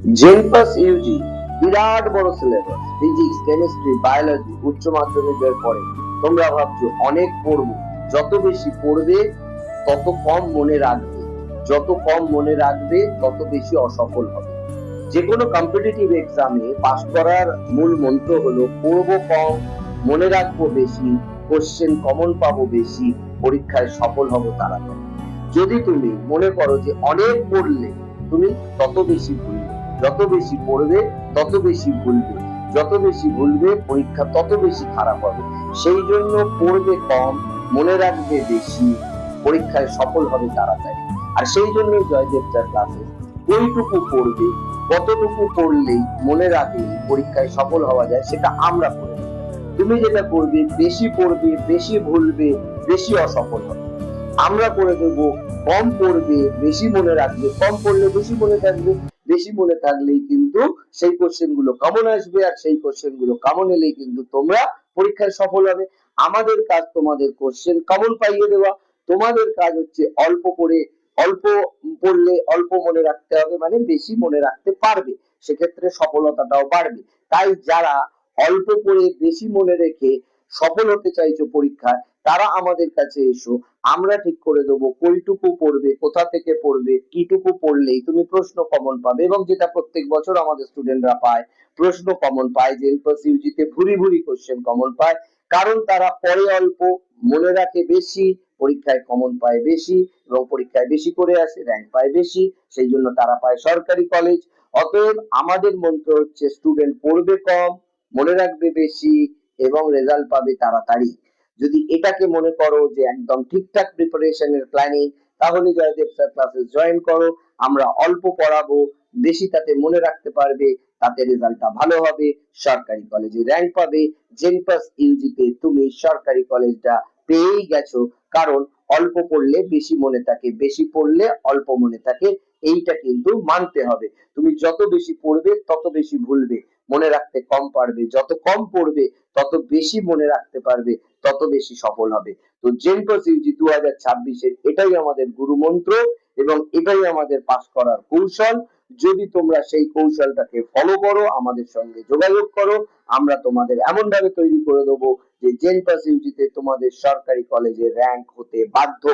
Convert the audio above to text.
জেনপাস Yuji বিরাট বড় syllabus, physics, chemistry, biology. উচ্চ মাধ্যমিকের পরে তোমরা ভাবছো অনেক পড়বো, যত বেশি পড়বে তত কম মনে রাখবে, যত কম মনে রাখবে তত বেশি অসফল হবে। যে কোনো কম্পিটিটিভ এক্সামে পাস করার মূল মন্ত্র হলো পড়বো কম, মনে রাখবো বেশি, কোশ্চেন কমন পাবো বেশি, পরীক্ষায় সফল হব তাড়াতাড়ি। যদি তুমি মনে করো যে অনেক পড়লে তুমি তত বেশি ভুলবে, যত বেশি পড়বে তত বেশি ভুলবে, যত বেশি ভুলবে পরীক্ষা তত বেশি খারাপ হবে। সেই জন্য পড়বে কম, মনে রাখবে বেশি, পরীক্ষায় সফল হবে তাড়াতাড়ি। আর সেই জন্য জয়দেব স্যার ক্লাসে ওইটুকু পড়বে, কতটুকু পড়লেই মনে রাখলেই পরীক্ষায় সফল হওয়া যায় সেটা আমরা করে নেব। তুমি যেটা করবে বেশি পড়বে, বেশি ভুলবে, বেশি অসফল হবে। আমরা করে দেব কম পড়বে, বেশি মনে রাখবে, কম পড়লে বেশি মনে থাকবে, বেশি মনে থাকলেই কিন্তু সেই কোশ্চেন গুলো কমন আসবে, আর সেই কোশ্চেন গুলো কমন এলেই কিন্তু তোমরা পরীক্ষায় সফল হবে। আমাদের কাজ তোমাদের কোশ্চেন কমন পাইয়ে দেওয়া, তোমাদের কাজ হচ্ছে অল্প পড়ে, অল্প পড়লে অল্প মনে রাখতে হবে, মানে বেশি মনে রাখতে পারবে, সেক্ষেত্রে সফলতাটাও বাড়বে। তাই যারা অল্প পড়ে বেশি মনে রেখে সফল হতে চাইছো পরীক্ষায়, তারা আমাদের কাছে এসো, আমরা ঠিক করে দেবো কইটুকু পড়বে, কোথা থেকে পড়বে, কিটুকু পড়লেই তুমি প্রশ্ন কমন পাবে। এবং যেটা প্রত্যেক বছর আমাদের স্টুডেন্টরা পায়, প্রশ্ন কমন পায়, জেনপাস ইউজিতে ভুরি ভুরি কোশ্চেন কমন পায়, কারণ তারা পড়ে অল্প, মনে রাখে বেশি, পরীক্ষায় কমন পায় বেশি, এবং পরীক্ষায় বেশি করে আসে, র্যাঙ্ক পায় বেশি, সেই জন্য তারা পায় সরকারি কলেজ। অতএব আমাদের মন্ত্র হচ্ছে স্টুডেন্ট পড়বে কম, মনে রাখবে বেশি, এবং রেজাল্ট পাবে তাড়াতাড়ি। যদি এটাকে মনে করো যে একদম ঠিকঠাক প্রিপারেশনের প্ল্যানিং, তাহলে জয়দেব স্যার ক্লাসে জয়েন করো। আমরা অল্প পড়াবো, বেশি তাতে মনে রাখতে পারবে, তাতে রেজাল্টটা ভালো হবে, সরকারি কলেজে র্যাঙ্ক পাবে। জেনপাস ইউজিতে তুমি সরকারি কলেজটা পেয়েই গেছো, কারণ অল্প পড়লে বেশি মনে থাকে, বেশি পড়লে অল্প মনে থাকে, এইটা কিন্তু মানতে হবে। তুমি যত বেশি পড়বে তত বেশি ভুলবে, মনে রাখতে কম পারবে, যত কম পড়বে তত বেশি মনে রাখতে পারবে, তত বেশি সফল হবে। তো জেনপাস ইউজি 2026-এর এটাই আমাদের গুরু মন্ত্র, এবং এটাই আমাদের পাস করার কৌশল। যদি তোমরা সেই কৌশলটাকে ফলো করো, আমাদের সঙ্গে যোগাযোগ করো, আমরা তোমাদের এমন ভাবে তৈরি করে দেবো যে জেনপাস ইউজিতে তোমাদের সরকারি কলেজে র্যাঙ্ক হতে বাধ্য।